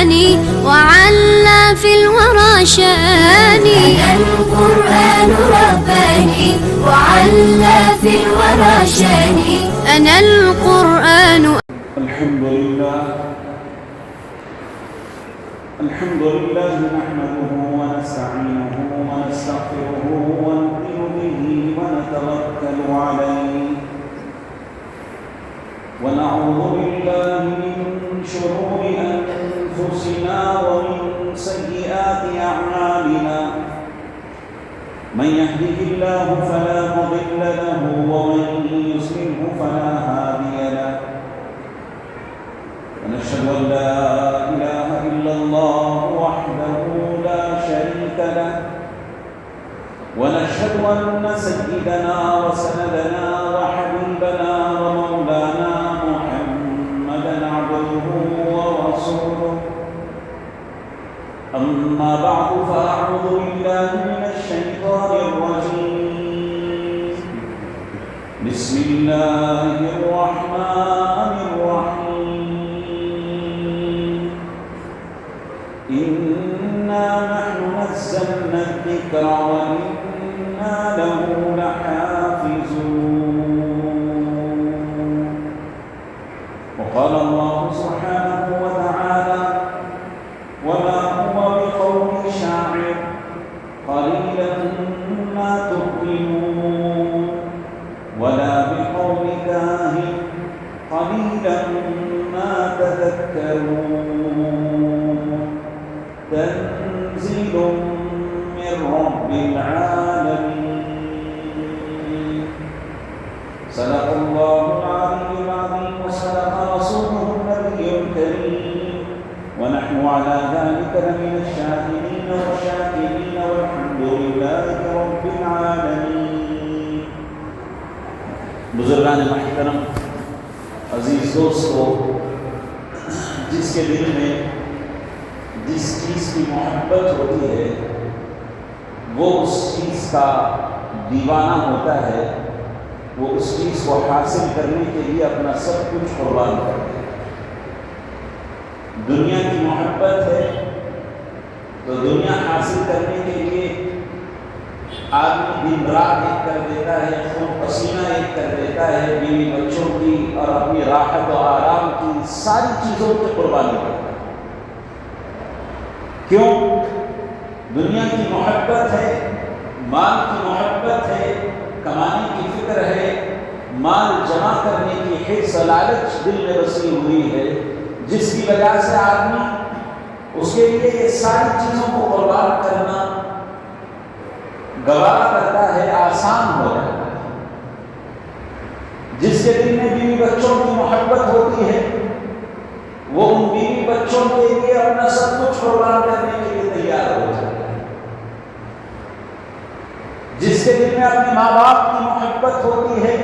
ثاني وعلى في الورى شاني. القرآن رباني وعلى في الورى شاني. أنا القرآن. الحمد لله نحمده ونستعينه ونستغفره ونؤمن به ونتوكل عليه ونعوذ بالله من شرور أنفسنا ومن سيئات أعمالنا. من يهده الله فلا مضل له ومن يضلل فلا هادي له. ونشهد أن لا إله إلا الله وحده لا شريك له. ونشهد أن سيدنا وسندنا وحبيبنا ومولانا محمدا عبده ورسوله. أما بعد فأعوذ بالله من الشيطان الرجيم. بسم الله الرحمن الرحيم. إنا نحن نزلنا الذكر وإنا له لحافظون. وقال الله سبحانه وتعالى: وما هو بقول شاعر قليلا ما تؤمنون ولا بقول كاهن قليلا ما تذكرون. تنزيل من رب العالمين. صدق الله العلي العظيم وصدق رسوله النبي الكريم. ونحن على ذلك لمن الشاهدين والشاكرين والحمد لله رب العالمين. بزرگان محترم، عزیز دوستو، جس کے دل میں جس چیز کی محبت ہوتی ہے وہ اس چیز کا دیوانہ ہوتا ہے. وہ اس چیز کو حاصل کرنے کے لیے اپنا سب کچھ قربان کرتا ہے. دنیا کی محبت ہے تو دنیا حاصل کرنے کے لیے آدمی دن رات ایک کر دیتا ہے، خون پسینہ ایک کر دیتا ہے، بیوی بچوں کی اور اپنی راحت و آرام کی ساری چیزوں کی قربانی کرتا ہے. کیوں؟ دنیا کی محبت ہے، مال کی محبت ہے، کمانے کی فکر ہے، مال جمع کرنے کی حرص و لالچ دل میں بسی ہوئی ہے، جس کی وجہ سے آدمی اس کے لیے یہ ساری چیزوں کو قربان کرنا گوارا کرتا ہے، آسان ہو جاتا ہے. جس کے دل میں بیوی بچوں کی محبت ہوتی ہے وہ ان بیوی بچوں کے لیے اپنا سب کچھ قربان کرنے کے لیے تیار ہو جاتا ہے. جس کے دل میں اپنے ماں باپ کی محبت ہوتی ہے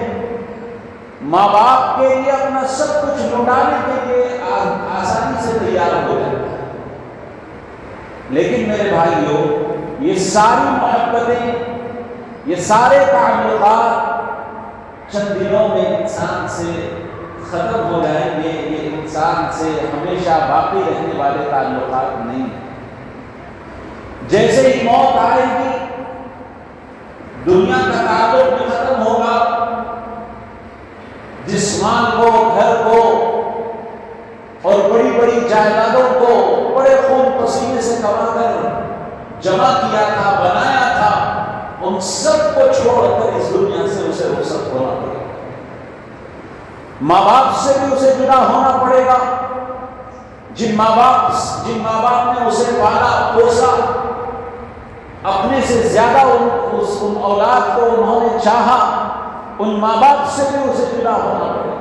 ماں باپ کے لیے اپنا سب کچھ لٹانے کے لیے آسانی سے تیار ہو جاتا ہے. لیکن میرے بھائیوں، یہ ساری محبتیں، یہ سارے تعلقات چند دنوں میں انسان سے ختم ہو جائیں گے. یہ انسان سے ہمیشہ باقی رہنے والے تعلقات نہیں ہیں. جیسے ہی موت آئے گی دنیا کا تعلق بھی ختم ہوگا. جسمان کو، گھر کو اور بڑی بڑی جائیدادوں کو بڑے خون پسینے سے کما کر جمع کیا تھا، بنایا تھا، ان سب کو چھوڑ کر اس دنیا سے اسے رخصت ہونا پڑے گا. ماں باپ سے بھی اسے جدا ہونا پڑے گا. جن ماں باپ نے اسے پالا پوسا، اپنے سے زیادہ ان اولاد کو انہوں نے چاہا، ان ماں باپ سے بھی اسے جدا ہونا پڑے گا.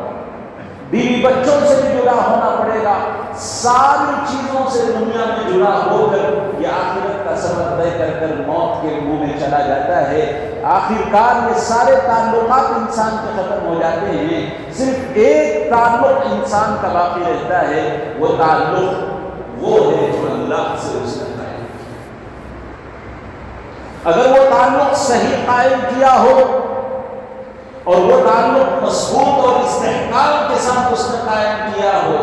بیوی بچوں سے بھی جدا ہونا پڑے گا. ساری چیزوں سے دنیا میں جدا ہو کر یہ آخرت کا سبب طے کر موت کے منہ میں چلا جاتا ہے. آخر کار یہ سارے تعلقات انسان کے ختم ہو جاتے ہیں. صرف ایک تعلق انسان کا باقی رہتا ہے. وہ تعلق وہ ہے جو اللہ سے اس کا ہے. اگر وہ تعلق صحیح قائم کیا ہو اور وہ تعلق مضبوط اور استحکام کے ساتھ اس نے قائم کیا ہو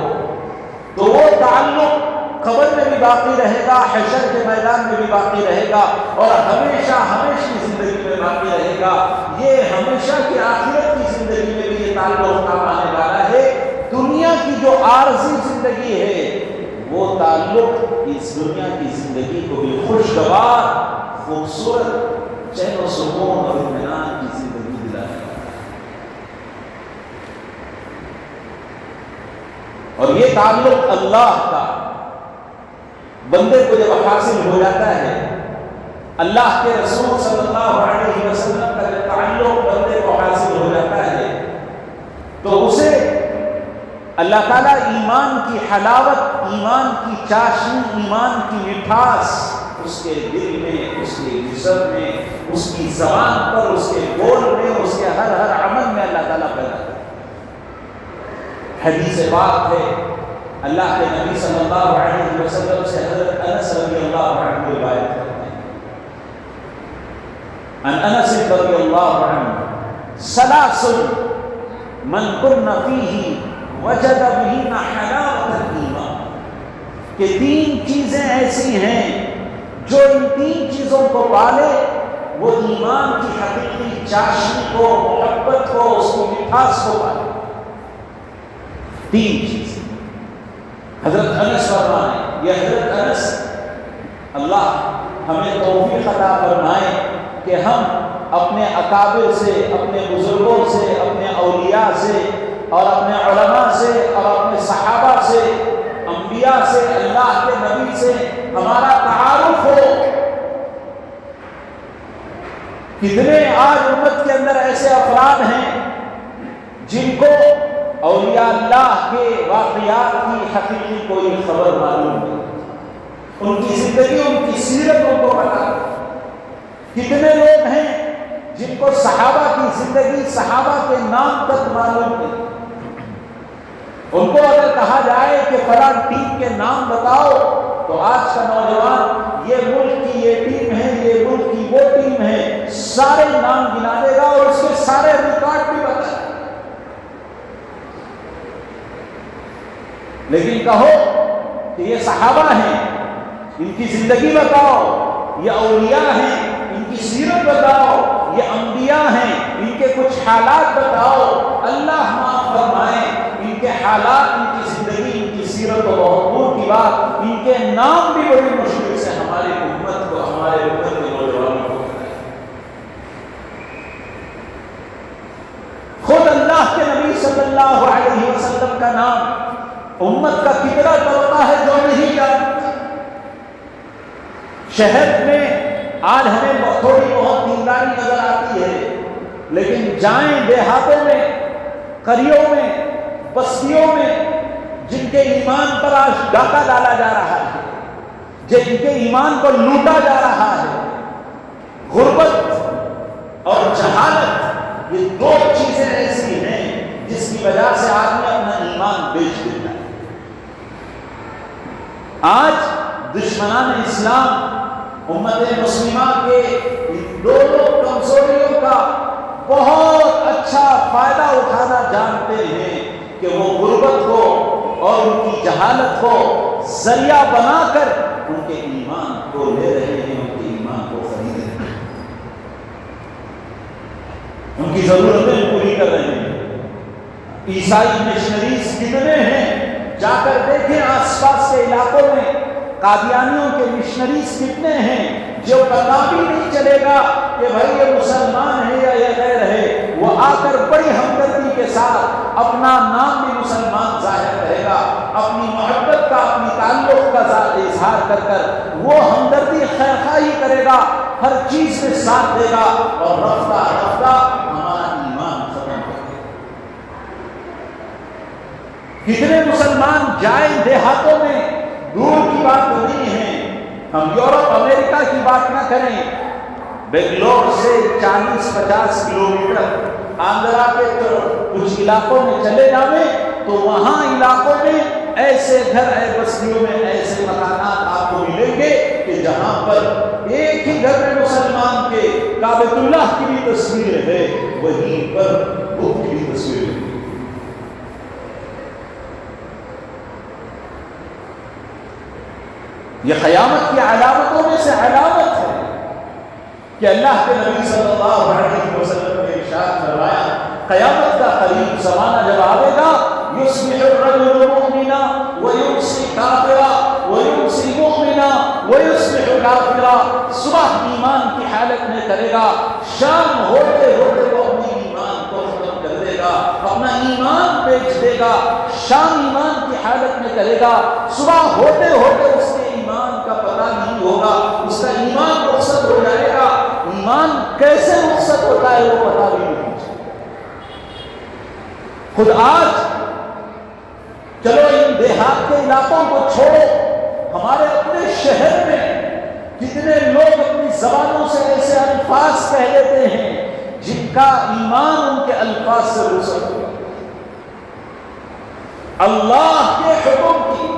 تو وہ تعلق قبر میں بھی باقی رہے گا، حشر کے میدان میں بھی باقی رہے گا، اور ہمیشہ ہمیشہ زندگی میں باقی رہے گا۔ یہ ہمیشہ کی آخرت کی زندگی میں بھی یہ تعلق کام آنے والا ہے۔ دنیا کی جو عارضی زندگی ہے وہ تعلق اس دنیا کی زندگی کو بھی خوشگوار، خوبصورت، چین و سکون اور اطمینان کی زندگی دلائے گا۔ اور یہ تعلق اللہ کا بندے کو جب حاصل ہو جاتا ہے، اللہ کے رسول صلی اللہ علیہ وسلم کا جب تعلق بندے کو حاصل ہو جاتا ہے تو اسے اللہ تعالیٰ ایمان کی حلاوت، ایمان کی چاشنی، ایمان کی مٹھاس اس کے دل میں، اس کے جسم میں، اس کی زبان پر، اس کے بول میں، اس کے ہر عمل میں اللہ تعالیٰ پیدا کرتا ہے۔ حدیث پاک ہے، اللہ کے نبی صلی اللہ علیہ وسلم سے حضرت انس رضی اللہ عنہ روایت کرتے ہیں، ان انس رضی اللہ عنہ ثلاث من کن فیہ وجد بہن حلاوۃ الایمان، کہ تین چیزیں ایسی ہیں جو ان تین چیزوں کو پالے وہ ایمان کی حقیقی چاشنی کو، محبت کو، اس کی مٹھاس کو پالے۔ تین چیزیں حضرت انس فرمائے، یہ حضرت انس، اللہ ہمیں توفیق عطا فرمائے کہ ہم اپنے اکابر سے، اپنے بزرگوں سے، اپنے اولیاء سے اور اپنے علماء سے اور اپنے صحابہ سے، انبیاء سے، اللہ کے نبی سے ہمارا تعارف ہو۔ کتنے آج امت کے اندر ایسے افراد ہیں جن کو اولیاء اللہ کے واقعات کی حقیقی کوئی خبر معلوم نہیں، ان کی زندگی، ان کی سیرت ان کو پتہ نہیں۔ کتنے لوگ ہیں جن کو صحابہ کی زندگی، صحابہ کے نام تک معلوم نہیں۔ ان کو اگر کہا جائے کہ فلاں ٹیم کے نام بتاؤ تو آج کا نوجوان یہ ملک کی یہ ٹیم ہے، یہ ملک کی وہ ٹیم ہے، سارے نام گنا دے گا اور اس کے سارے ریکارڈ بھی بتا دے گا۔ لیکن کہو کہ یہ صحابہ ہیں، ان کی زندگی بتاؤ، یہ اولیاء ہیں، ان کی سیرت بتاؤ، یہ انبیاء ہیں، ان کے کچھ حالات بتاؤ، اللہ معاف فرمائے، ان کے حالات، ان کی زندگی، ان کی سیرت تو بہت دور کی بات، ان کے نام بھی بڑی مشکل سے ہماری امت کو، ہمارے امت کے نوجوانوں کو پتہ ہے۔ خود اللہ کے نبی صلی اللہ علیہ وسلم کا نام امت کا کتنا طبقہ ہے جو نہیں جانتا۔ شہر میں آج ہمیں تھوڑی بہت دینداری نظر آتی ہے، لیکن جائیں دیہاتوں میں، قریوں میں، بستیوں میں، جن کے ایمان پر آج ڈاکہ ڈالا جا رہا ہے، جن کے ایمان کو لوٹا جا رہا ہے، غربت اور جہالت، یہ دو چیزیں ایسی ہیں جس کی وجہ سے آدمی اپنا ایمان بیچ دیتا ہے۔ آج دشمنان اسلام امت مسلمہ کے دونوں کمزوریوں کا بہت اچھا فائدہ اٹھانا جانتے ہیں کہ وہ غربت کو اور ان کی جہالت کو ذریعہ بنا کر ان کے ایمان کو لے رہے ہیں، ان کے ایمان کو خرید رہے ہیں، ان کی ضرورتیں پوری کر رہے ہیں۔ عیسائی مشنریز کتنے ہیں، جا کر دیکھیں آس پاس کے علاقوں میں قادیانیوں کے مشنریز کتنے ہیں، جو پتا بھی نہیں چلے گا کہ بھائی یہ مسلمان ہے یا یہ غیر ہے، وہ آ کر بڑی ہمدردی کے ساتھ اپنا نام بھی مسلمان ظاہر کرے گا، اپنی محبت کا، اپنی تعلق کا اظہار کر کر وہ ہمدردی خیرخواہی کرے گا، ہر چیز میں ساتھ دے گا، اور رفتہ رفتہ ہمارا ایمان ختم کر دے گا۔ کتنے مسلمان جائیں دیہاتوں میں، دور کی بات نہیں ہے، ہم یورپ امریکہ کی بات نہ کریں، بنگلور سے 40-50 کلومیٹر آندھرا کے کچھ علاقوں میں چلے جاویں تو وہاں علاقوں میں ایسے گھر، بستیوں میں ایسے مکانات آپ کو ملیں گے کہ جہاں پر ایک ہی گھر میں مسلمان کے کعبۃ اللہ کی بھی تصویر ہے، وہیں پر بدھ کی بھی تصویر ہے۔ یہ قیامت کی علامتوں میں سے علامت ہے کہ اللہ کے نبی صلی اللہ علیہ وسلم نے ارشاد فرمایا قیامت کا قریب زمانہ جب آئے گا یصبح الرجل مؤمنا ویمسی کافرا ویمسی مؤمنا ویصبح کافرا، صبح ایمان کی حالت میں کرے گا، شام ہوتے ہوتے وہ اپنے ایمان کو ختم کر دے گا، اپنا ایمان بیچ دے گا، شام ایمان کی حالت میں کرے گا، صبح ہوتے ہوتے اس کے ایمان کا پتہ نہیں ہوگا، اس کا ایمان رخصت ہو جائے گا۔ ایمان کیسے رخصت ہوتا ہے وہ پتہ بھی نہیں۔ خود آج چلو ان دیہات کے علاقوں کو چھوڑو، ہمارے اپنے شہر میں کتنے لوگ اپنی زبانوں سے ایسے الفاظ کہہ لیتے ہیں جن کا ایمان ان کے الفاظ سے رخصت ہو۔ اللہ کے حکم کی،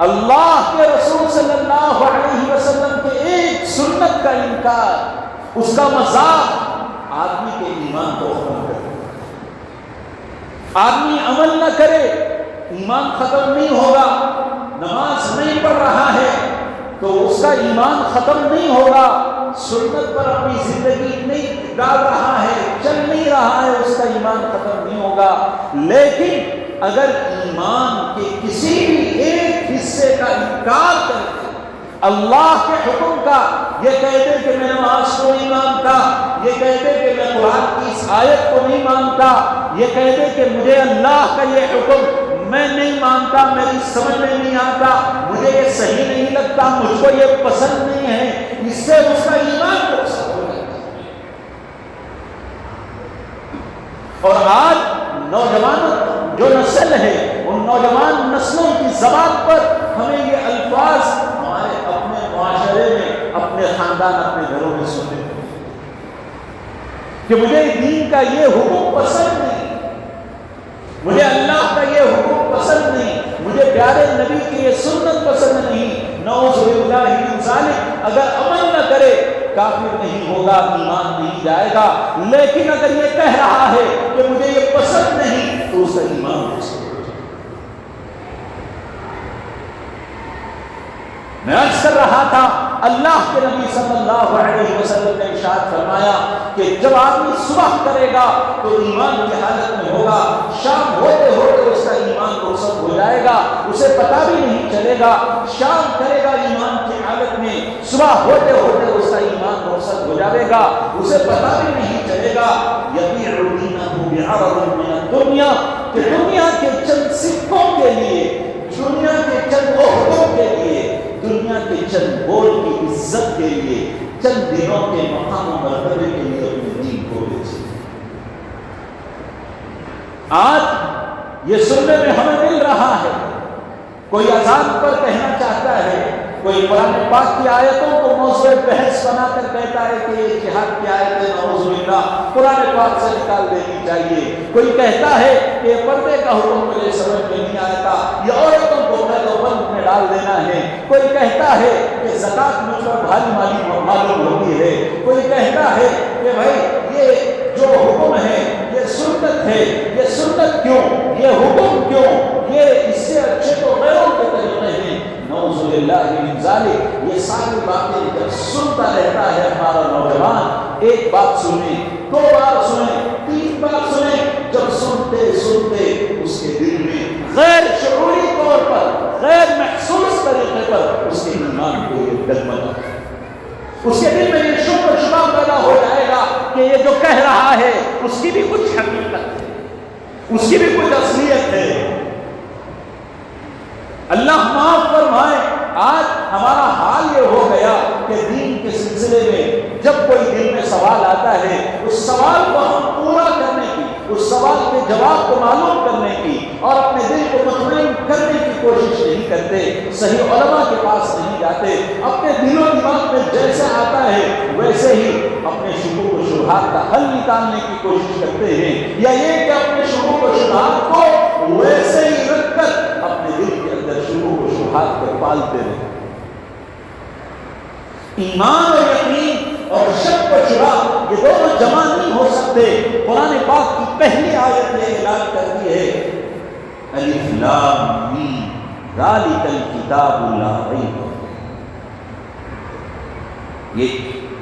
اللہ کے رسول صلی اللہ علیہ وسلم کے ایک سنت کا انکار، اس کا مذاق آدمی کے ایمان کو ختم کر دے۔ آدمی عمل نہ کرے، ایمان ختم نہیں ہوگا۔ نماز نہیں پڑھ رہا ہے تو اس کا ایمان ختم نہیں ہوگا۔ سنت پر اپنی زندگی نہیں ڈال رہا ہے، چل نہیں رہا ہے، اس کا ایمان ختم نہیں ہوگا۔ لیکن اگر ایمان کے کسی بھی ایک حصے کا انکار کر کے اللہ کے حکم کا، یہ کہتے کہ میں نماز کو نہیں مانتا، یہ کہتے کہ میں قرآن کی اس آیت کو نہیں مانتا، یہ کہتے کہ مجھے اللہ کا یہ حکم میں نہیں مانتا، میری سمجھ میں نہیں آتا، مجھے یہ صحیح نہیں لگتا، مجھ کو یہ پسند نہیں ہے، اس سے اس کا ایمان رخصت ہو جاتا ہے۔ اور آج نوجوان جو نسل ہے، ان نوجوان نسلوں کی زبان پر ہمیں یہ الفاظ ہمارے اپنے معاشرے میں، اپنے خاندان، اپنے گھروں میں سننے کہ مجھے دین کا یہ حکم پسند نہیں، مجھے اللہ کا یہ حکم پسند نہیں، مجھے پیارے نبی کی یہ سنت پسند نہیں۔ نعوذ باللہ من ذالک، اگر عمل نہ کرے کافر نہیں ہوگا، ایمان نہیں جائے گا، لیکن اگر یہ کہہ رہا ہے کہ مجھے یہ پسند نہیں تو اس کا ایمان پسند ہو جائے۔ میں عرض کر رہا تھا اللہ کے نبی صلی اللہ علیہ وسلم نے ارشاد فرمایا کہ جب آدمی صبح کرے گا تو ایمان کی حالت میں ہوگا، شام ہوتے ہوتے اس کا ایمان رخصت ہو جائے گا، اسے پتہ بھی نہیں چلے گا۔ شام کرے گا ایمان کی حالت میں، صبح ہوتے ہوتے اس کا ایمان رخصت ہو جائے گا، اسے پتہ بھی نہیں چلے گا۔ یبیع دینہ بعرض من الدنیا، کہ دنیا کے چند سکوں کے لیے، دنیا کے چند عہدوں کے لیے، دنیا کے چند بول کی عزت کے لیے، چند دنوں کے مقام و مرتبے کے لیے اپنے دین کو بیچے۔ آج یہ سننے میں ہمیں مل رہا ہے، کوئی اذان پر کہنا چاہتا ہے، کوئی قرآن پاک کی آیتوں کو موضوع بحث بنا کر کہتا ہے کہ یہ جہاد کی آیت ہے، نعوذ باللہ قرآن پاک سے نکال دینی چاہیے۔ کوئی کہتا ہے کہ پردے کا حکم مجھے سمجھ میں نہیں آتا، یہ عورتوں کو بند میں ڈال دینا ہے۔ کوئی کہتا ہے کہ زکوٰۃ مجھ پر بھاری مالی معلوم ہوتی ہے۔ کوئی کہتا ہے کہ بھائی یہ جو حکم ہے یہ سنت ہے، یہ سنت کیوں، یہ حکم کیوں، یہ اس سے اچھے تو غیروں کے طریقے ہیں۔ نعوذ باللہ من ذالک، یہ ساری باتیں جب سنتا رہتا ہے ہمارا نوجوان، ایک بات سنیں، دو بار سنیں، تین بار سنیں، جب سنتے سنتے اس کے دل میں غیر شعوری طور پر، غیر محسوس طریقے پر اس کے ایمان کو یہ ڈگمگا، اس کے دل میں یہ شک و شبہ پیدا ہو جائے گا کہ یہ جو کہہ رہا ہے اس کی بھی کچھ حقیقت ہے، اس کی بھی کچھ اصلیت ہے۔ اللہ معاف فرمائے، آج ہمارا حال یہ ہو گیا کہ دین کے سلسلے میں جب کوئی دل میں سوال آتا ہے، اس سوال کو ہم پورا کرنے کی، اس سوال کے جواب کو معلوم کرنے کی اور اپنے دل کو مطمئن کرنے کی کوشش نہیں کرتے، صحیح علماء کے پاس نہیں جاتے، اپنے دل و دماغ میں جیسے آتا ہے ویسے ہی اپنے شکوک و شبہات کا حل نکالنے کی کوشش کرتے ہیں، یا یہ کہ اپنے شکوک و شبہات کو ویسے ہی رکھ کر اپنے دل کے اندر شکوک و شبہات کو پالتے رہے۔ ایمان اور یقین اور شک و شبہ یہ دونوں جمع نہیں ہو سکتے۔ قرآن پاک کی پہلی آیت نے اعلان کر دی ہے الف لام میم ذالک الکتاب لا ریب فیہ، یہ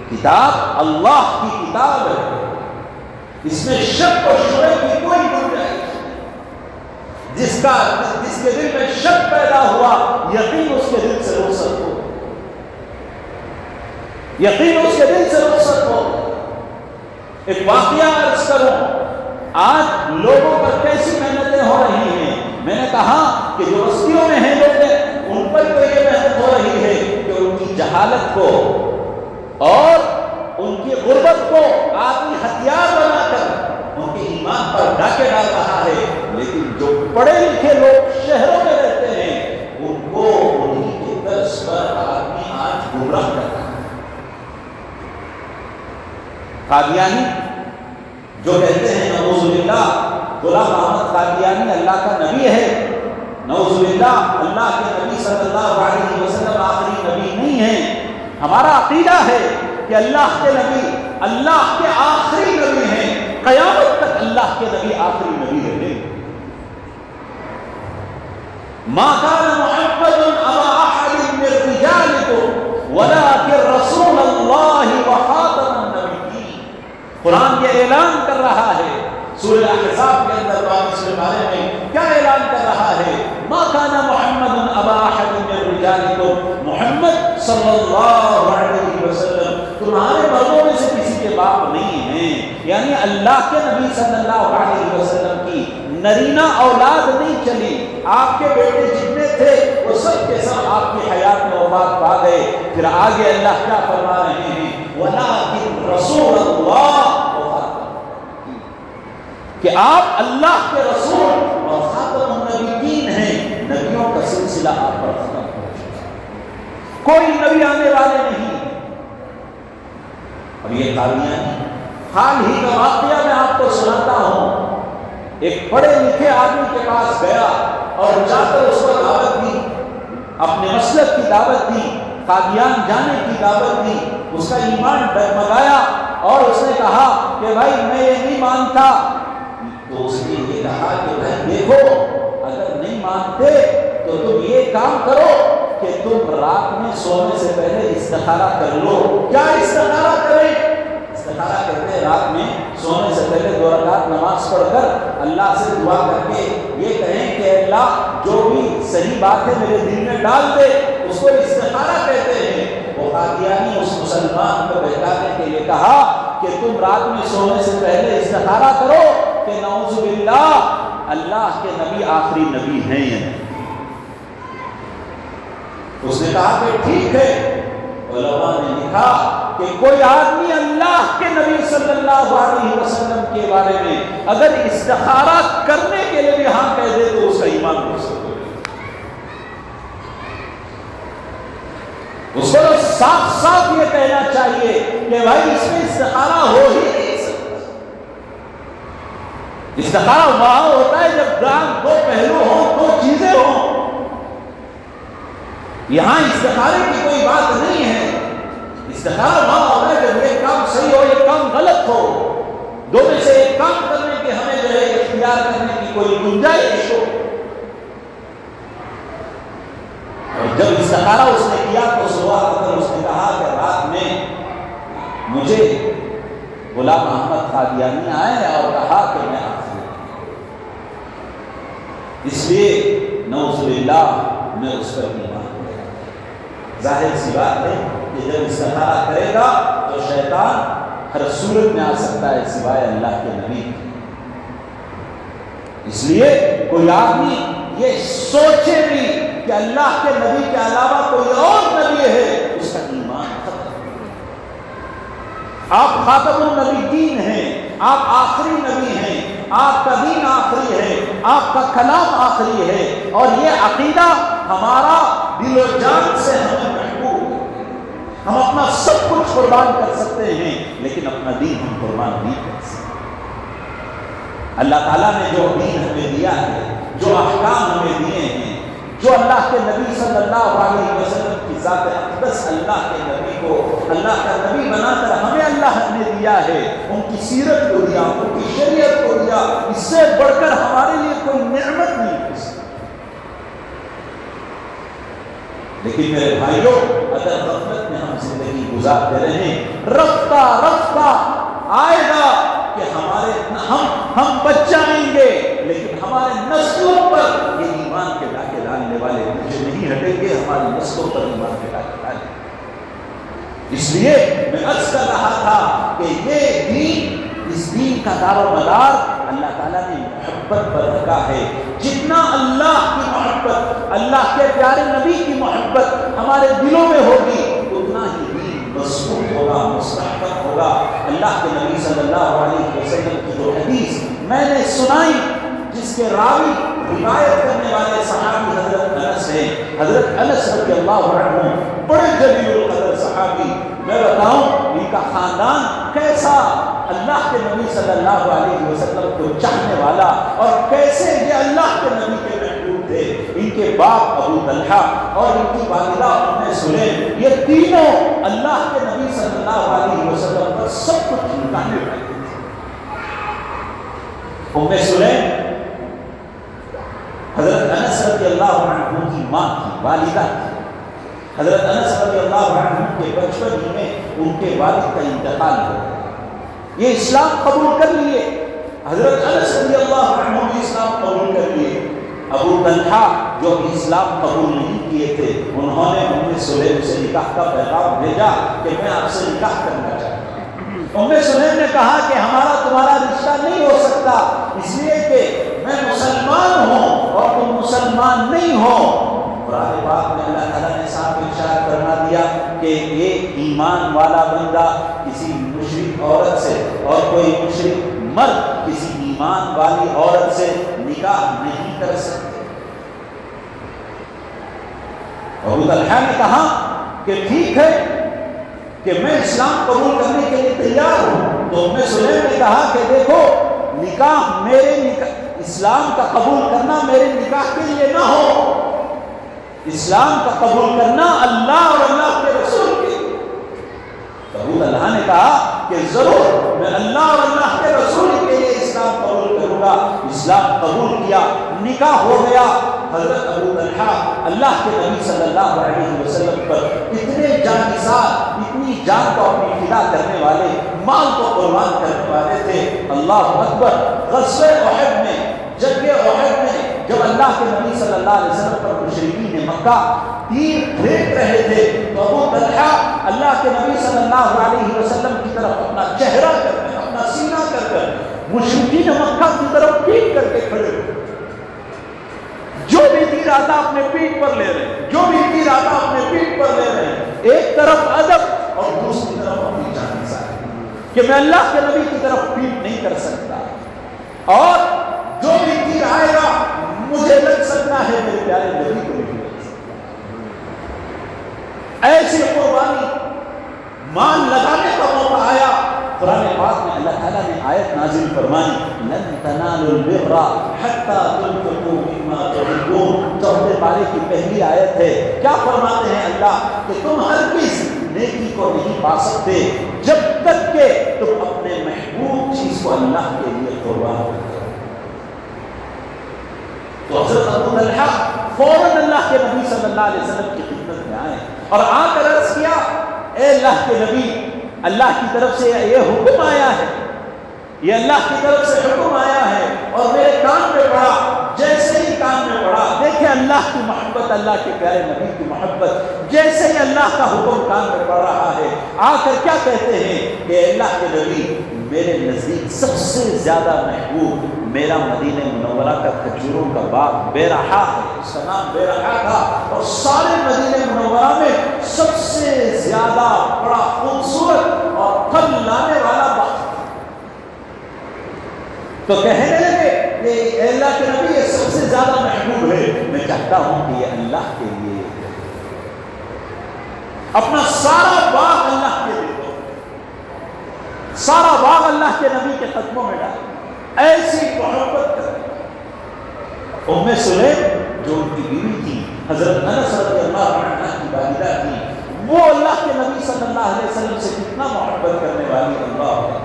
کتاب اللہ کی کتاب ہے، اس میں شک و شبہ کی کوئی گنجائش نہیں۔ جس کے دل میں شک پیدا ہوا، یقین اس کے دل سے رخصت ہو، یقین اس کے دل سے رخصت ہو۔ ایک واقعہ عرض کروں، آج لوگوں پر کیسی محنتیں ہو رہی ہیں۔ میں نے کہا کہ جو بستیوں میں ہیں لوگ، ان پر تو یہ محنت ہو رہی ہے کہ ان کی جہالت کو اور ان کی غربت کو آدمی ہتھیار بنا کر ان کے ایمان پر ڈاکے ڈال رہا ہے، لیکن جو پڑھے لکھے لوگ شہروں میں رہتے ہیں ان کو انہی کے طرز پر آدمی آج گمراہ کر رہا ہے۔ قادیانی جو کہتے ہیں نعوذ باللہ غلام محمد قادیانی اللہ کا نبی ہے، نعوذ باللہ اللہ کے نبی صلی اللہ علیہ وسلم آخری نبی نہیں ہیں۔ ہمارا عقیدہ ہے کہ اللہ کے نبی اللہ کے آخری نبی ہیں، قیامت تک اللہ کے نبی آخری نبی رہے۔ ما كان محمد ابا احد من رجالكم ولكن رسول الله وخاتم النبيين۔ قرآن یہ اعلان کر رہا ہے سورہ احزاب کے اندر، اس کے بارے میں کیا اعلان کر رہا ہے؟ ما كان محمد ابا احد من رجالكم، محمد صلی اللہ علیہ وسلم تمہارے مردوں میں سے کسی کے باپ نہیں ہیں، یعنی اللہ کے نبی صلی اللہ علیہ وسلم کی نرینہ اولاد نہیں چلی۔ آپ کے بیٹے جتنے تھے وہ سب کے سب آپ کی حیات میں وفات پا گئے۔ پھر آگے اللہ کیا فرما رہے ہیں؟ وَلَٰكِن رَسُولَ اللَّهِ، کہ آپ اللہ کے رسول اور خاتم النبیین ہیں، نبیوں کا سلسلہ آپ پر ختم ہو چکا، کوئی نبی آنے والے نہیں۔ اب یہ قادیانی حال ہی کا واقعہ میں آپ کو سناتا ہوں۔ ایک پڑھے لکھے آدمی کے پاس گیا اور جا کر اس کو دعوت دی، اپنے مسلک کی دعوت دی، قادیان جانے کی دعوت دی، اس کا ایمان ڈگمگایا اور اس نے کہا کہ بھائی میں یہ نہیں مانتا۔ تو اس نے یہ کہا کہ بھائی دیکھو، اگر نہیں مانتے تو تم یہ کام کرو کہ تم رات میں سونے سے پہلے استخارہ کر لو۔ کیا استخارہ کریں؟ استخارہ کہتے ہیں رات میں سونے سے پہلے 2 رکعت نماز پڑھ کر اللہ سے دعا کر کے یہ کہیں کہ اللہ جو بھی صحیح بات ہے میرے دل میں ڈال دے، اس کو استخارہ کہتے ہیں۔ وہ قادیانی اس مسلمان کو بہلانے کے لیے کہا کہ تم رات میں سونے سے پہلے استخارہ کرو کہ نعوذ باللہ اللہ کے نبی آخری نبی ہیں۔ اس نے کہا کہ ٹھیک ہے۔ علماء نے لکھا کہ کوئی آدمی اللہ کے نبی صلی اللہ علیہ وسلم کے بارے میں اگر استخارہ کرنے کے لیے بھی ہاں کہہ دے تو اس کا ایمان درست ہو جائے۔ اس کو صاف صاف یہ کہنا چاہیے کہ بھائی اس میں استخارہ ہو ہی نہیں سکتا۔ استخارہ وہاں ہوتا ہے جب دو پہلو ہوں، 2 چیزیں ہوں۔ یہاں استخارے کی کوئی بات نہیں ہے۔ استخارہ وہاں ہوتا ہے جب یہ کام صحیح ہو، یہ کام غلط ہو، 2 میں سے ایک کام کرنے کے ہمیں جو ہے اختیار کرنے کی کوئی گنجائش ہو۔ اور جب استخارہ اس نے کیا تو صبح اگر اس نے کہا کہ رات میں مجھے غلام محمد قادیانی آئے اور کہا کہ میں آخری، اس لیے نعوذ باللہ میں اس پر ایمان لے گا۔ ظاہر سی بات ہے کہ جب استخارہ کرے گا تو شیطان ہر صورت میں آ سکتا ہے سوائے اللہ کے نبی کی۔ اس لیے کوئی آدمی یہ سوچے بھی کہ اللہ کے نبی کے علاوہ کوئی اور نبی ہے، اس کا ایمان ختم۔ آپ خاتم النبیین ہیں، آپ آخری نبی ہیں، آپ کا دین آخری ہے، آپ کا کلام آخری ہے، اور یہ عقیدہ ہمارا دل و جان سے ہمیں محبوب ہے۔ ہم اپنا سب کچھ قربان کر سکتے ہیں لیکن اپنا دین ہم قربان نہیں کر سکتے۔ اللہ تعالیٰ نے جو دین ہمیں دیا ہے، جو احکام ہمیں دیے ہیں، جو اللہ کے نبی صلی اللہ علیہ وسلم کی ذات اقدس اللہ کے نبی کو اللہ کا نبی بنا کر ہمیں اللہ نے دیا ہے، ان کی سیرت کو دیا، ان کی شریعت کو دیا، اس سے بڑھ کر ہمارے لیے کوئی نعمت نہیں ہو سکتی۔ لیکن میرے بھائیوں اگر غفلت میں ہم زندگی گزارتے رہیں رفتہ رفتہ آئے گا کہ ہم بچ جائیں گے، لیکن ہمارے نسلوں پر یہ ایمان کے ڈاکے ڈالنے والے مجھے نہیں ہٹیں گے، ہماری نسلوں پر ایمان کے ڈاکے ڈالیں گے۔ اس لیے میں عرض کر رہا تھا کہ یہ دین، اس دین کا دار و مدار اللہ تعالیٰ نے محبت پر رکھا ہے۔ جتنا اللہ کی محبت، اللہ کے پیارے نبی کی محبت ہمارے دلوں میں ہوگی، اتنا ہی دین مضبوط ہوگا، مستحکم ہوگا۔ اللہ کے نبی صلی اللہ علیہ وسلم کی جو حدیث میں نے سنائی، جس کے راوی روایت کرنے والے صحابی حضرت انس ہیں، حضرت انس رضی اللہ عنہ بڑے جلیل القدر صحابی، میں بتاؤں ان کا خاندان کیسا اللہ کے نبی صلی اللہ علیہ وسلم کو چاہنے والا، اور کیسے یہ اللہ کے نبی کے محبوب تھے۔ ان کے باپ ابو طلحہ اور ان کی والدہ ام سلیم، یہ تینوں اللہ کے نبی صلی اللہ علیہ وسلم پر سب کچھ لٹانے والے تھے۔ ام سلیم حضرت انس رضی اللہ عنہ کی ماں کی والدہ تھی۔ حضرت انس رضی اللہ عنہ کے بچپن ہی میں ان کے والد کا انتقال ہو گیا، یہ اسلام قبول کر لیے۔ حضرت انس رضی اللہ عنہ بھی اسلام قبول کر لیے۔ ابو طلحہ جو اسلام قبول نہیں کیے تھے، انہوں نے ام سلیم سے نکاح کا پیغام بھیجا کہ میں آپ سے نکاح کرنا چاہتا ہوں۔ ام سلیم نے کہا کہ ہمارا تمہارا رشتہ نہیں ہو سکتا، اس لیے کہ میں مسلمان ہوں اور تم مسلمان نہیں ہو۔ قرآن پاک میں اللہ تعالیٰ نے صاحب ارشاد فرما دیا کہ ایک ایمان والا بندہ کسی مشرک عورت سے اور کوئی مشرک مرد کسی ایمان والی عورت سے نکاح نہیں کر سکتے۔ ابو طلحہ نے کہا کہ ٹھیک ہے کہ میں اسلام قبول کرنے کے لیے تیار ہوں۔ تو ام سلیم نے کہا کہ دیکھو، نکاح اسلام کا قبول کرنا میرے نکاح کے لیے نہ ہو، اسلام کا قبول کرنا اللہ اور اللہ کے رسول کے لیے۔ ابو طلحہ نے کہا کہ ضرور میں اللہ اور اللہ کے رسول کے لیے اسلام قبول کروں گا۔ اسلام قبول کیا، نکاح ہو گیا۔ حضرت ابو طلحہ اللہ کے نبی صلی اللہ علیہ وسلم پر اتنے جانثار، اتنی جان کو اپنی فدا کرنے والے، مال کو قربان کرنے والے تھے۔ اللہ اکبر! غزوہ احد میں، جنگ احد میں جب اللہ کے نبی صلی اللہ علیہ وسلم پر مشرکین مکہ تیر پھینک رہے تھے، تو ابو طلحہ اللہ کے نبی صلی اللہ علیہ وسلم کی طرف اپنا چہرہ کر کر، اپنا سینہ کر کر مشرکین مکہ کی طرف پیٹ کر کے کھڑے ہوئے۔ جو بھی تیر آتا اپنے پیٹ پر لے رہے ہیں، جو بھی تیر آتا اپنے پیٹ پر لے رہے ہیں۔ ایک طرف ادب اور دوسری طرف اپنی جان ساری کہ میں اللہ کے نبی کی طرف پیٹ نہیں کر سکتا، اور جو بھی تیر آئے گا مجھے لگ سکتا ہے، میرے پیارے نبی کو نہیں لگ سکتا۔ ایسی قربانی، مان لگانے کا موقع آیا۔ قرآن پاک میں اللہ تعالیٰ نے آیت نازل فرمائی، لن تنالوا البر حتى تنفقوا مما تحبون۔ چوتھے پارے کی پہلی آیت ہے۔ کیا فرماتے ہیں اللہ کہ تم ہرگز نیکی کو نہیں پا سکتے جب تک کہ تم اپنے محبوب چیز کو اللہ کے لیے قربان کرو۔ تو حضرت ابو طلحہ فوراً اللہ کے نبی صلی اللہ علیہ وسلم کی خدمت میں آئے اور آ کر عرض کیا، اے اللہ کے نبی، اللہ کی طرف سے یہ حکم آیا ہے، یہ اللہ کی طرف سے حکم آیا ہے، اور میرے کان میں پڑا۔ جیسے ہی کان میں پڑا، دیکھیں اللہ کی محبت، اللہ کے پیارے نبی کی محبت، جیسے ہی اللہ کا حکم کان میں پڑ رہا ہے، آ کر کیا کہتے ہیں کہ اللہ کے نبی، میرے نزدیک سب سے زیادہ محبوب میرا مدینہ منورہ کا کھجوروں کا باغ بیرحا ہے، اس کا نام بیرحا تھا، اور سارے مدینہ منورہ میں سب سے زیادہ بڑا خوبصورت اور پھل لانے والا باغ۔ تو کہنے لگے کہ اے اللہ کے نبی، یہ سب سے زیادہ محبوب ہے، میں چاہتا ہوں کہ یہ اللہ کے لیے اپنا سارا باغ اللہ کے لیے دو، سارا باغ اللہ کے نبی کے قدموں میں ڈالو۔ ایسی محبت کریں۔ ام سلیم جو ان کی بیوی تھی، حضرت انس رضی اللہ عنہ کی والدہ تھی، وہ اللہ کے نبی صلی اللہ علیہ وسلم سے کتنا محبت کرنے والی اللہ۔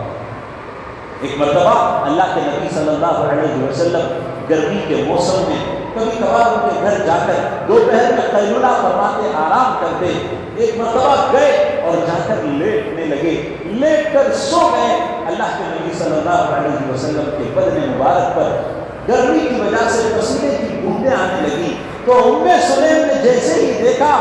ایک مرتبہ اللہ کے نبی صلی اللہ علیہ وسلم گرمی کے موسم میں کبھی کبھار ان کے گھر جا کر دوپہر میں قیلولہ فرماتے آرام کرتے. ایک مرتبہ گئے اور جا کر لیٹنے لگے, لیٹ کر سو گئے. اللہ کے نبی صلی اللہ علیہ وسلم کے بدن مبارک پر گرمی کی وجہ سے پسینے کی بوندیں آنے لگی. تو ام سلیم نے جیسے ہی دیکھا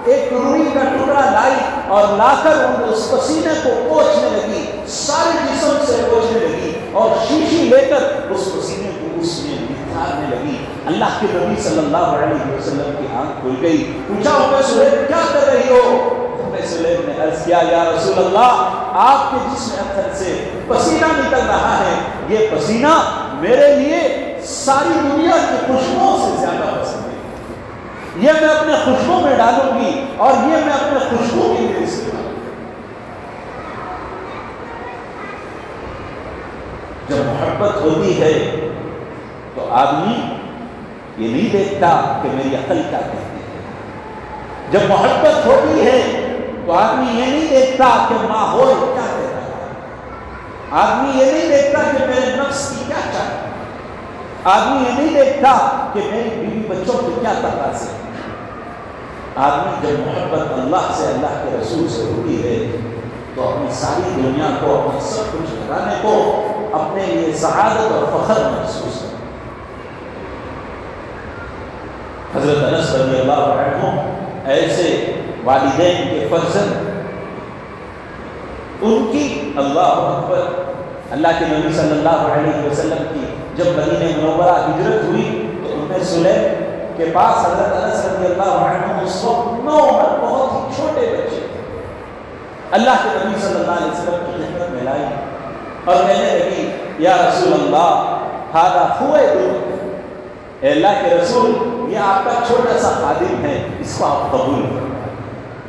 ایک روئی کا ٹکڑا لائی اور لا کر اس پسینے کو پوچھنے لگی, سارے جسم سے پوچھنے لگی اور شیشی لے کر اس پسینے کو اس میں نکھارنے لگی. اللہ کے نبی صلی اللہ علیہ وسلم کی آنکھ کھل گئی. پوچھا ام سلیم کیا کر رہی ہو؟ ام سلیم نے عرض کیا یا رسول اللہ, آپ کے جسم اثر سے پسینہ نکل رہا ہے, یہ پسینہ میرے لیے ساری دنیا کی خوشبوؤں سے زیادہ پسند ہے. یہ میں اپنے خوشبو میں ڈالوں گی اور یہ میں اپنے خوشبو کی وجہ سے ڈالوں گی. جب محبت ہوتی ہے تو آدمی یہ نہیں دیکھتا کہ میری عقل کیا کہتی ہے. جب محبت ہوتی ہے تو آدمی یہ نہیں دیکھتا کہ ماحول کیا کہتا ہے. آدمی یہ نہیں دیکھتا کہ میرے نفس کی کیا چاہتا ہے. آدمی یہ نہیں دیکھتا کہ میری بیوی بچوں کی کیا تقاضے. آدمی جب محبت اللہ سے, اللہ کے رسول سے ہوتی ہے تو اپنی ساری دنیا کو, اپنا سب کچھ لگانے کو اپنے لیے سعادت اور فخر محسوس کرتا. حضرت انس رضی اللہ عنہ ایسے والدین کے فرزند, ان کی اللہ اکبر, اللہ کے نبی صلی اللہ علیہ وسلم کی جب مدینہ منورہ ہجرت ہوئی تو ام سلیم کے پاس حضرت انس رضی اللہ عنہ اس وقت 9 عمر بہت ہی چھوٹے بچے تھے. اللہ کے نبی صلی اللہ علیہ وسلم کی خدمت میں لائی اور کہنے لگی یا رسول اللہ ھذا خویدک, اے اللہ کے رسول یہ آپ کا چھوٹا سا خادم ہے, اس کو آپ قبول کریں,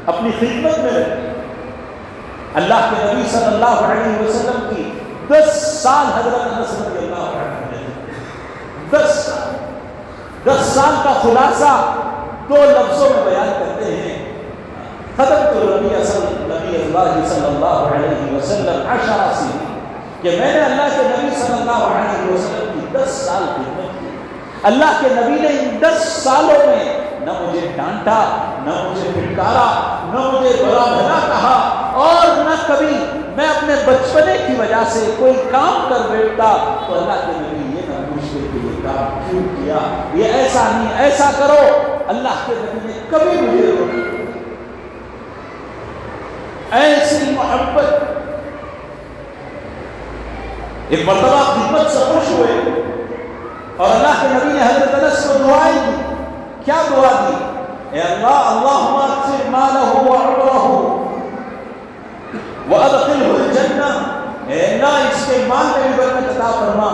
اپنی خدمت میں رکھیں. اللہ کے نبی صلی اللہ علیہ وسلم کی 10 سال حضرت انس رضی اللہ عنہ نے 10 سال کا خلاصہ 2 لفظوں میں بیان کرتے ہیں. خدمت نبی اللہ صلی اللہ علیہ وسلم 10 سنین, کہ میں نے اللہ کے نبی صلی اللہ علیہ وسلم کی 10 سال خدمت کی. اللہ کے نبی نے ان 10 سالوں میں نہ مجھے ڈانٹا, نہ مجھے پھٹکارا, نہ مجھے برا بھلا کہا, اور نہ کبھی میں اپنے بچپنے کی وجہ سے کوئی کام کر بیٹھتا تو اللہ کے نبی یہ نہ پوچھتے کہ یہ کام کیوں کیا, یہ ایسا نہیں ایسا کرو. اللہ کے نبی نے کبھی مجھے روکا. ایسی محبت. ایک مرتبہ خدمت سے خوش ہوئے اور اللہ کے نبی نے حضرت انس کو دعائیں دی. کیا دعا دی؟ اے اللہ, اللہم اکثر مالہ وعمرہ وادخلہ الجنہ, اے اللہ اس کے مال میں بھی برکت عطا فرما,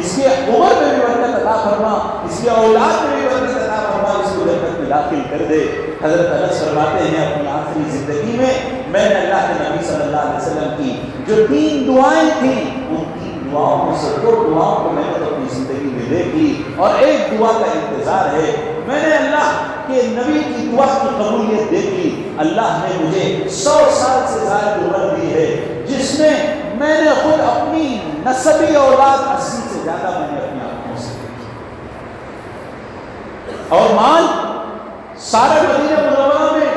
اس کے عمر میں بھی برکت عطا فرما, اس کے اولاد میں بھی برکت عطا فرما, اس کو جنت میں داخل کر دے. حضرت انس فرماتے ہیں اپنی آخری زندگی میں نے اللہ کے نبی صلی اللہ علیہ وسلم کی جو 3 دعائیں تھیں, ان 3 دعاؤں میں سے 2 دعاؤں کو میں نے اپنی زندگی میں دیکھ لی اور ایک دعا کا انتظار ہے. میں نے اللہ کے نبی کی دعا کی قبولیت دیکھ لی. اللہ نے مجھے 100 سال سے زائد عمر دی ہے, جس میں نے خود اپنی نسبی اولاد 80 سے زیادہ میں نے اپنی آنکھوں سے دیکھی. اور مال سارے مدینہ منورہ میں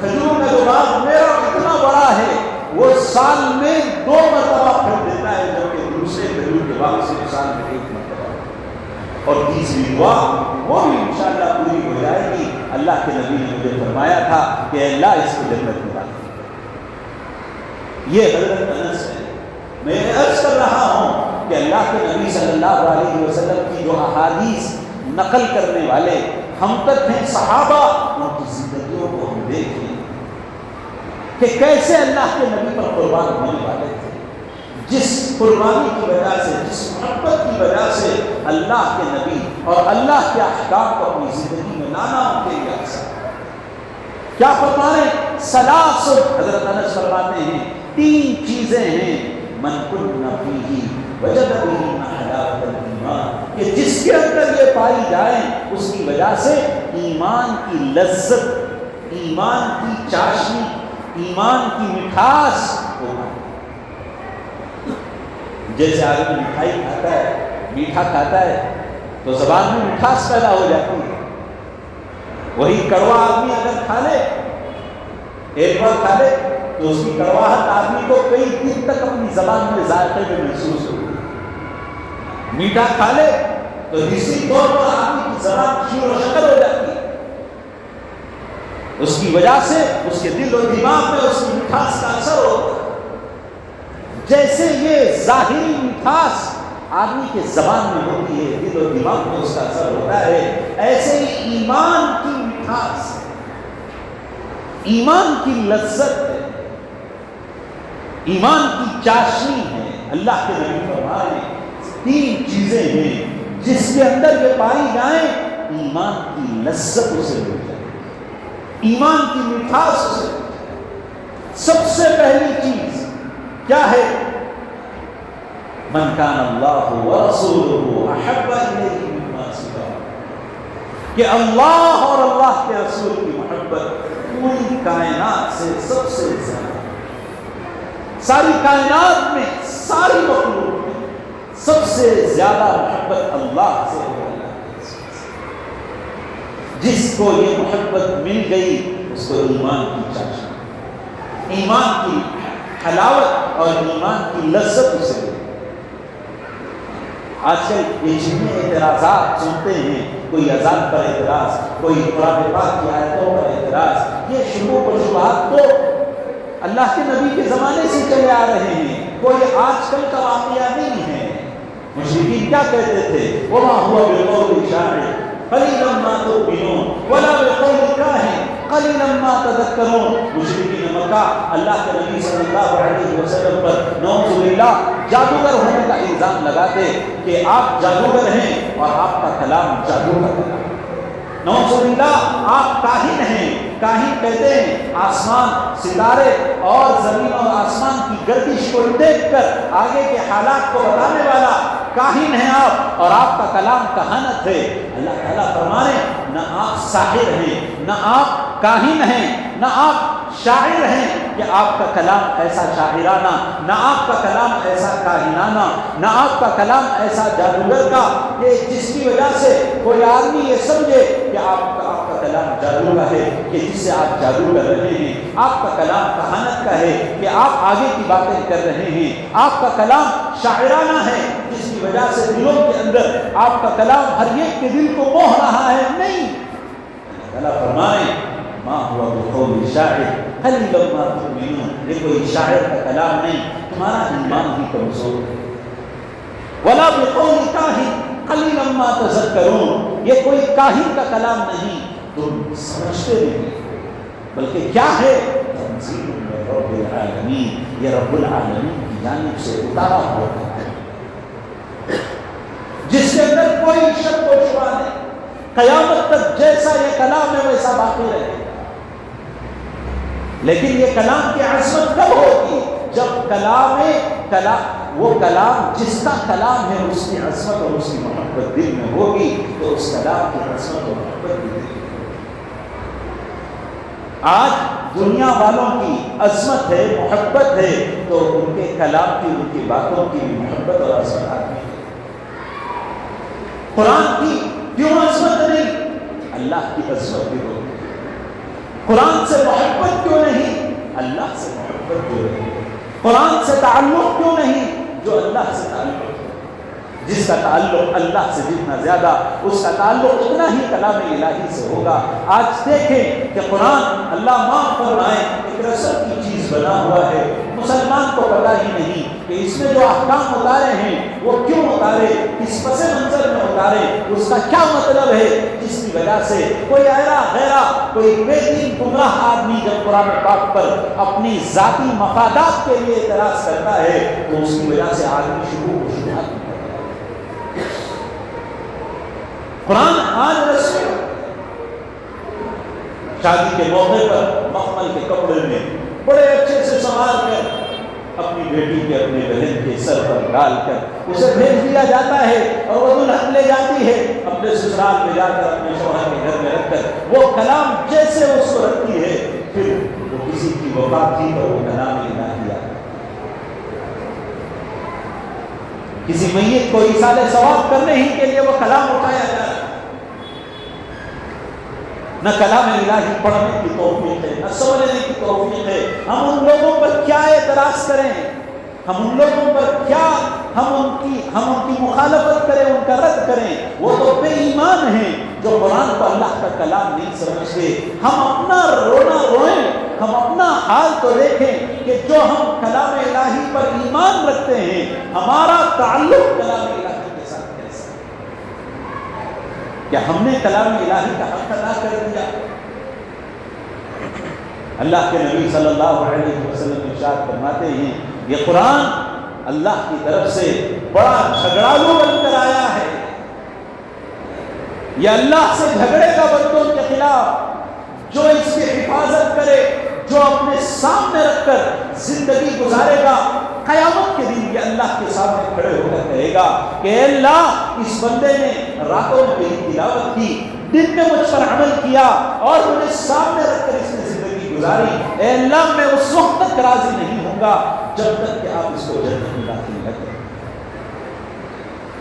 کھجور کا باغ میرا اتنا بڑا ہے, وہ سال میں 2 مرتبہ پھل دیتا ہے, جبکہ دوسرے کھجور کے باغ سے سال میں 1 مرتبہ. اور تیسری دعا وہ بھی انشاءاللہ پوری ہو جائے گی. اللہ کے نبی نے مجھے فرمایا تھا کہ اللہ اس کو جنت میں داخل کر. یہ حضرت انس ہے. میں عرض کر رہا ہوں کہ اللہ کے نبی صلی اللہ علیہ وسلم کی جو احادیث نقل کرنے والے ہم تک ہیں صحابہ, ان کی زندگیوں کو ہم دیکھیں کہ کیسے اللہ کے نبی پر قربان ہونے والے تھے. جس قربانی کی وجہ سے, جس محبت کی وجہ سے اللہ کے نبی اور اللہ کے احکام کو اپنی زندگی میں لانا ان کے لیے آسان. کیا فرما رہے ہیں؟ ثلاث, حضرت انس فرماتے ہیں 3 چیزیں ہیں من کن فیہ وجد بہن حلاوت الایمان, کہ جس کے اندر یہ پائی جائیں اس کی وجہ سے ایمان کی لذت, ایمان کی چاشنی, ایمان کی مٹھاس ہوگا. جیسے آدمی مٹھائی کھاتا ہے, میٹھا کھاتا ہے تو زبان میں مٹھاس پیدا ہو جاتی ہے. وہی کڑوا آدمی اگر کھا لے، ایک بار کھا لے تو اس کی کڑواہٹ آدمی کو کئی دن تک اپنی زبان میں ذائقے میں محسوس ہوتی ہے. میٹھا کھا لے تو اسی طور پر آدمی کی زبان شور و شکر ہو جاتی ہے. اس کی وجہ سے اس کے دل و دماغ میں اس کی مٹھاس کا اثر ہوتا ہے. جیسے یہ ظاہری مٹھاس آدمی کے زبان میں ہوتی ہے، دل و دماغ میں اس کا اثر ہوتا ہے، ایسے ہی ایمان کی مٹھاس، ایمان کی لذت ہے، ایمان کی چاشنی ہے. اللہ کے نبی فرمائے 3 چیزیں ہیں جس کے اندر یہ پائی جائیں ایمان کی لذت اسے مل جائے، ایمان کی مٹھاس اسے مل جائے. سب سے پہلی چیز کیا ہے؟ من کان اللہ ورسولہ احب الیہ مما سواہ، کہ اللہ اور اللہ کے رسول کی محبت پوری کائنات سے سب سے زیادہ، ساری کائنات میں، ساری مخلوق میں سب سے زیادہ محبت اللہ سے ہے. جس کو یہ محبت مل گئی اس کو ایمان کی چاشنی، ایمان کی حلاوت اور ایمان کی لذت اسے ملی. آج کل یہ جتنے اعتراضات سنتے ہیں، کوئی اذان پر اعتراض، کوئی قرآن پاک کی آیتوں پر اعتراض، یہ شبہات و شبہات تو اللہ کے نبی کے زمانے سے چلے آ رہے ہیں، کوئی آج کل کا واقعہ نہیں ہے. مشرکین کیا کہتے تھے؟ وَمَا هُوَ بِقَوْلِ شَاعِرٍ قَلِيلًا مَا تُؤْمِنُونَ وَلَا بِقَوْلِ كَاهِنٍ قَلِيلًا مَا تَذَكَّرُونَ. مشرکین مکہ اللہ کے نبی صلی اللہ علیہ وسلم پر نعوذ باللہ جادوگر ہونے کا الزام لگاتے کہ آپ جادوگر ہیں اور آپ کا کلام جادو کا کلام. نعوذ باللہ آپ کاہن ہیں. کاہن کہتے ہیں آسمان، ستارے اور زمین اور آسمان کی گردش کو دیکھ کر آگے کے حالات کو بتانے والا کاہن ہیں آپ، اور آپ کا کلام کہانت ہے. اللہ تعالیٰ فرمائے نہ آپ ساحر ہیں، نہ آپ کاہن ہیں، نہ آپ شاعر ہیں کہ آپ کا کلام ایسا شاعرانہ، نہ آپ کا کلام ایسا کاہنانہ، نہ آپ کا کلام ایسا جادوگر کا کہ جس کی وجہ سے کوئی آدمی یہ سمجھے کہ آپ کا کلام جادو کا ہے، کہ جس سے آپ جادو کر رہے ہیں. آپ کا کلام کہانت کا ہے کہ آپ آگے کی باتیں کر رہے ہیں. آپ کا کلام شاعرانہ ہے جس کی وجہ سے دلوں کے اندر آپ کا کلام ہر ایک کے دل کو موہ رہا ہے. نہیں، اللہ فرمائے ما هو بقول شاعر قلیلا ما تؤمنون. یہ کوئی شاعر کا کلام نہیں، تمہارا ایمان بھی کمزور ہے. ولا بقول کاہن قلیلا ما تذکرون. یہ کوئی کاہن کا کلام نہیں، تم سمجھتے نہیں. بلکہ کیا ہے؟ تنزیل من رب العالمین. یہ رب العالمین کی جانب سے اتارا ہوا ہے جس کے اندر کوئی شک و شبہ نہیں. قیامت تک جیسا یہ کلام ہے ویسا باقی رہے. لیکن یہ کلام کی عظمت کب ہوگی؟ جب وہ کلام جس کا کلام ہے اس کی عظمت اور اس کی محبت دل میں ہوگی تو اس کلام کی عظمت اور محبت بھی دل میں. آج دنیا والوں کی عظمت ہے، محبت ہے، تو ان کے کلام کی، ان کی باتوں کی محبت اور عظمت آتی ہے. قرآن کی کیوں عظمت نہیں؟ اللہ کی عظمت بھی ہوتی ہے. قرآن سے محبت کیوں نہیں؟ اللہ سے محبت کیوں نہیں؟ قرآن سے تعلق کیوں نہیں؟ جو اللہ سے تعلق ہے. جس کا تعلق اللہ سے جتنا زیادہ، اس کا تعلق اتنا ہی کلام الہی سے ہوگا. آج دیکھیں کہ قرآن اللہ معاف فرمائے ایک رسم کی چیز بنا ہوا ہے. مسلمان کو پتہ ہی نہیں کہ اس میں جو احکام اتارے ہیں وہ کیوں اتارے، کس پس منظر میں اتارے، اس کا کیا مطلب ہے، جس کی وجہ سے کوئی ایرا غیرہ، کوئی بے دین گمراہ آدمی جب قرآن پاک پر اپنی ذاتی مفادات کے لیے اعتراض کرتا ہے تو اس کی وجہ سے آدمی شروع و شبہات. قرآن آج رسول شادی کے موقع پر مخمل کے کپڑے میں بڑے اچھے سے سنوار کر اپنی بیٹی کے، اپنے بہن کے سر پر ڈال کر اسے بھیج دیا جاتا ہے، اور وہ دلہن لے جاتی ہے اپنے سسرال میں جا کر اپنے شوہر کے گھر میں رکھ کر وہ کلام جیسے اس کو رکھتی ہے، پھر وہ کسی کی وفات تھی تو وہ کلام الہی آتا ہے. کسی میت کو ایصال ثواب کرنے ہی کے لیے وہ کلام اٹھایا جا رہا ہے. نہ کلام الہی پڑھنے کی توفیق ہے، نہ سمجھنے کی توفیق ہے. ہم ان لوگوں پر کیا اعتراض کریں، ہم ان لوگوں پر کیا ہم ان کی مخالفت کریں، ان کا رد کریں. وہ تو بے ایمان ہیں جو قرآن کو اللہ کا کلام نہیں سمجھتے. ہم اپنا رونا روئیں، ہم اپنا حال تو دیکھیں کہ جو ہم کلام الہی پر ایمان رکھتے ہیں، ہمارا تعلق کلام الہی کے ساتھ کیسا ہے؟ کیا ہم نے کلام الہی کا حق ادا کر دیا؟ اللہ کے نبی صلی اللہ علیہ وسلم ارشاد فرماتے ہیں یہ قرآن اللہ کی طرف سے بڑا جھگڑالو بن کر آیا ہے. یہ اللہ سے جھگڑے گا بندوں کے خلاف. جو اس کی حفاظت کرے، جو اپنے سامنے رکھ کر زندگی گزارے گا، قیامت کے دن یہ اللہ کے سامنے کھڑے ہو کر کہے گا کہ اے اللہ، اس بندے نے راتوں میں میری تلاوت کی، دن میں مجھ پر عمل کیا اور مجھے سامنے رکھ کر اس نے زندگی گزاری. اے اللہ، میں اس وقت تک راضی نہیں ہوں گا جب تک کہ آپ اس کو جنت میں داخل نہ کریں.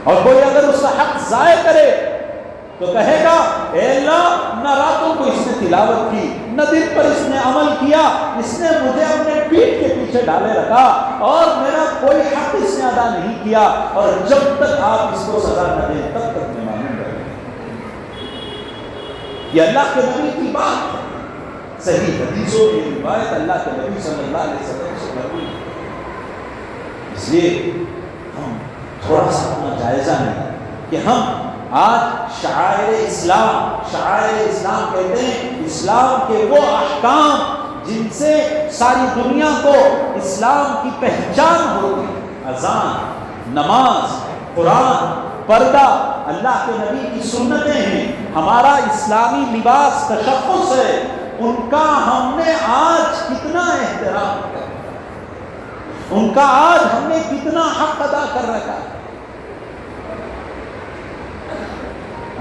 اور کوئی اگر اس کا حق ضائع کرے تو کہے گا اے اللہ، نہ راتوں کو اس نے تلاوت کی، نہ دن پر اس نے عمل کیا، اس نے مجھے اپنے پیٹ کے پیچھے ڈالے رکھا اور میرا کوئی حق اس نے ادا نہیں کیا، اور جب تک آپ اس کو سزا نہ دیں تب تک میں مانوں گا. یہ اللہ کے نبی کی بات ہے. صحیح حدیثوں کی روایت اللہ کے نبی صلی اللہ علیہ وسلم سے مرفوع ہے. اس لیے ہم تھوڑا سا اپنا جائزہ لیں کہ ہم آج شعائر اسلام کہتے ہیں اسلام کے وہ احکام جن سے ساری دنیا کو اسلام کی پہچان ہوتی ہے. اذان، نماز، قرآن، پردہ اللہ کے نبی کی سنتیں ہیں. ہمارا اسلامی لباس تشخص ہے. ان کا ہم نے آج کتنا احترام کیا، ان کا آج ہم نے کتنا حق ادا کر رکھا.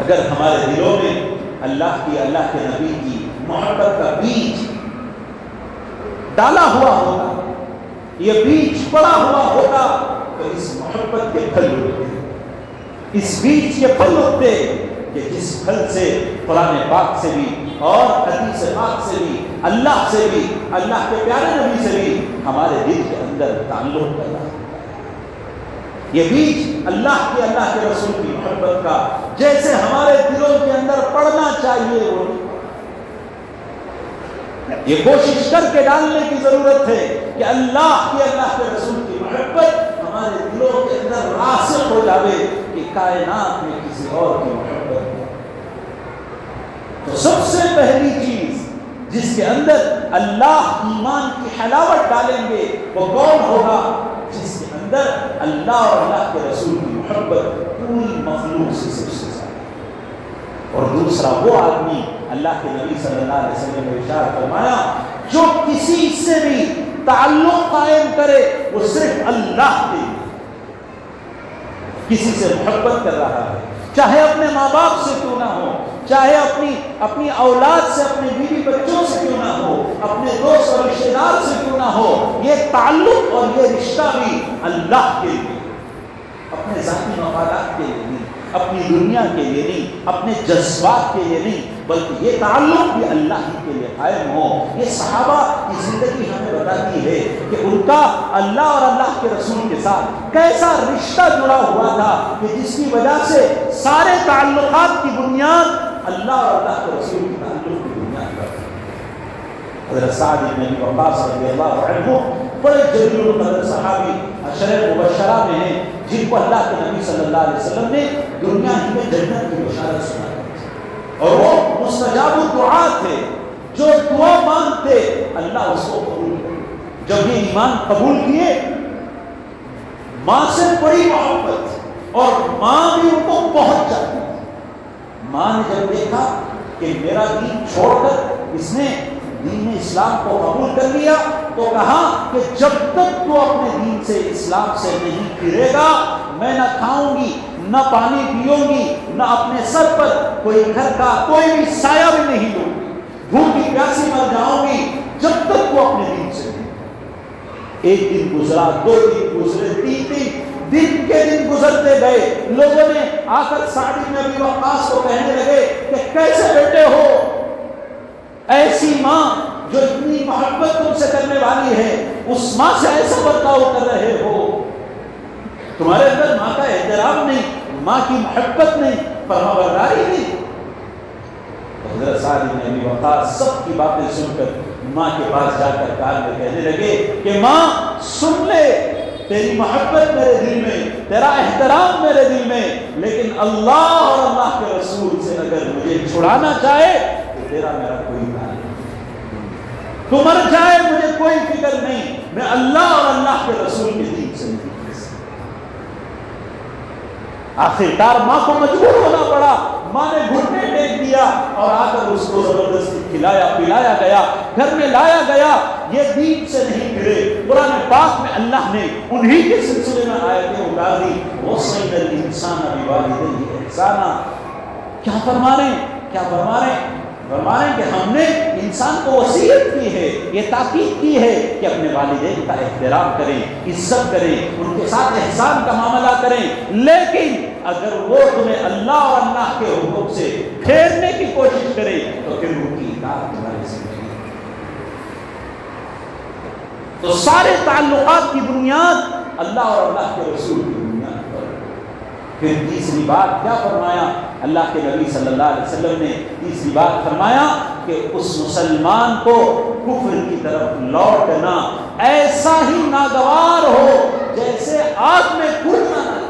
اگر ہمارے دلوں میں اللہ کے نبی کی محبت کا بیج ڈالا ہوا ہوتا، یہ بیج پڑا ہوا ہوتا، تو اس محبت کے پھل اگتے، اس بیج کے پھل اگتے کہ جس پھل سے قرآن پاک سے بھی اور حدیث پاک سے بھی، اللہ سے بھی، اللہ کے پیارے نبی سے بھی ہمارے دل کے اندر تعلق پیدا ہوتا ہے. یہ بیج اللہ کے رسول کی محبت کا جیسے ہمارے دلوں کے اندر پڑنا چاہیے، وہ یہ کوشش کر کے ڈالنے کی ضرورت ہے کہ اللہ کے رسول کی محبت ہمارے دلوں کے اندر راسخ ہو جاوے کہ کائنات میں کسی اور کی محبت ہے. تو سب سے پہلی چیز جس کے اندر اللہ ایمان کی حلاوت ڈالیں گے وہ کون ہوگا؟ جس کے اندر اللہ اور اللہ کے رسول کی محبت پوری مخلوق سے سب سے زیادہ. اور دوسرا وہ آدمی، اللہ کے نبی صلی اللہ علیہ وسلم نے ارشاد فرمایا جو کسی سے بھی تعلق قائم کرے وہ صرف اللہ کے لیے کسی سے محبت کر رہا ہے، چاہے اپنے ماں باپ سے کیوں نہ ہو، چاہے اپنی اولاد سے، اپنے بیوی بچوں سے کیوں نہ ہو، اپنے دوست اور رشتے دار سے کیوں نہ ہو. یہ تعلق اور یہ رشتہ بھی اللہ کے لیے، اپنے ذاتی مفادات کے لیے نہیں، اپنی دنیا کے لیے نہیں، اپنے جذبات کے لیے نہیں، بلکہ یہ تعلق بھی اللہ ہی کے لیے قائم ہو. یہ صحابہ کی زندگی ہمیں بتاتی ہے کہ ان کا اللہ اور اللہ کے رسول کے ساتھ کیسا رشتہ جڑا ہوا تھا کہ جس کی وجہ سے سارے تعلقات کی بنیاد اللہ اور اللہ کے رسول کی تعلق کی بنیاد پر. حضرت سعد بن ابی وقاص رضی اللہ عنہ بڑے جلیل القدر صحابی عشرہ مبشرہ میں ہیں جن کو اللہ کے نبی صلی اللہ علیہ وسلم نے دنیا ہی میں جنت کی بشارت سنائی، اور وہ مستجاب الدعا تھے. جو دعا مانگتے اللہ اس کو قبول کرے. جب یہ ایمان قبول کیے، ماں سے بڑی محبت، اور ماں بھی ان کو بہت چاہتی. ماں نے جب دیکھا کہ میرا دین چھوڑ کر اس نے دین اسلام کو قبول کر لیا تو کہا کہ جب تک تو اپنے دین سے، اسلام سے نہیں پھرے گا میں نہ کھاؤں گی، نہ پانی پیوں گی، نہ اپنے سر پر کوئی گھر کا کوئی بھی سایہ بھی نہیں لوں گی، بھوکی پیاسی مر جاؤں گی جب تک وہ اپنے دین سے نہیں. ایک دن گزرا، 2 دن گزرے، 3 دن، دن کے دن گزرتے گئے، لوگوں نے آ کر سعد بن ابی وقاص کو کہنے لگے کہ کیسے بیٹے ہو، ایسی ماں جو اتنی محبت تم سے کرنے والی ہے، اس ماں سے ایسا برتاؤ کر رہے ہو، تمہارے اندر ماں کا احترام نہیں، ماں کی محبت نہیں، فرمانبرداری نہیں۔ حضرت سعد بن ابی وقاص سب کی باتیں سن کر ماں کے پاس جا کر کان میں کہنے لگے کہ ماں سن لے، تیری محبت میرے دل میں، تیرا احترام میرے دل میں، لیکن اللہ اور اللہ کے رسول سے اگر مجھے چھڑانا چاہے تو تیرا میرا کوئی تعلق نہیں، تو مر جائے مجھے کوئی فکر نہیں، میں اللہ اور اللہ کے رسول کے دین سے نہیں۔ آخرکار ماں کو مجبور ہونا پڑا، ماں نے گھٹنے ٹیک دیا اور آ کر اس کو زبردستی کھلایا پلایا گیا، گھر میں لایا گیا۔ یہ دین سے نہیں پھرے۔ قرآن پاک میں اللہ نے انہی کے سلسلے میں آیتیں اتار دی، وَصَّيْنَا الْإِنسَانَ بِوَالِدَيْهِ إِحْسَانًا۔ کیا فرما رہے ہیں؟ کیا فرما رہے ہیں؟ فرما رہے ہیں کہ ہم نے انسان کو وصیت کی ہے، یہ تاکید کی ہے کہ اپنے والدین کا احترام کریں، عزت کریں، ان کے ساتھ احسان کا معاملہ کریں، لیکن اگر وہ تمہیں اللہ اور اللہ کے حکم سے پھیرنے کی کوشش کرے تو پھر ان کی اطاعت تمہاری زندگی۔ تو سارے تعلقات کی بنیاد اللہ اور اللہ کے رسول کی بنیاد پر۔ پھر تیسری بات کیا فرمایا اللہ کے نبی صلی اللہ علیہ وسلم نے؟ تیسری بات فرمایا کہ اس مسلمان کو کفر کی طرف لوٹنا ایسا ہی ناگوار ہو جیسے آگ میں کودنا نہ۔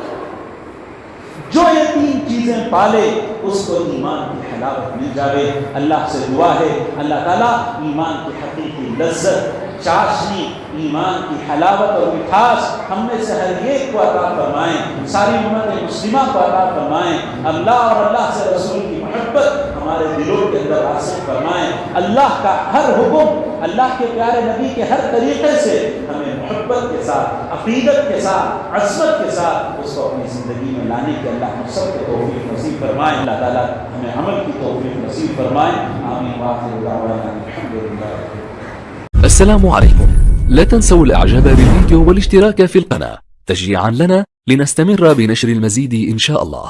جو یہ تین چیزیں پالے اس کو ایمان کی حلاوت مل جائے۔ اللہ سے دعا ہے اللہ تعالیٰ ایمان کی حقیقی لذت، چاشنی، ایمان کی حلاوت اور مٹھاس ہم میں سے ہر ایک کو عطا فرمائیں، ساری امت مسلمہ کو عطا فرمائیں۔ اللہ اور اللہ سے رسول کی محبت ہمارے دلوں کے اندر حاصل فرمائیں۔ اللہ کا ہر حکم، اللہ کے پیارے نبی کے ہر طریقے سے ہمیں محبت کے ساتھ، عقیدت کے ساتھ، عظمت کے ساتھ اس کو اپنی زندگی میں لانے کی اللہ ہم سب کو توفیق نصیب فرمائیں۔ اللہ تعالیٰ ہمیں عمل کی توفیق نصیب فرمائیں۔ آمین وآخر دعوانا الحمدللہ۔ السلام عليكم. لا تنسوا الاعجاب بالفيديو والاشتراك في القناة تشجيعا لنا لنستمر بنشر المزيد إن شاء الله.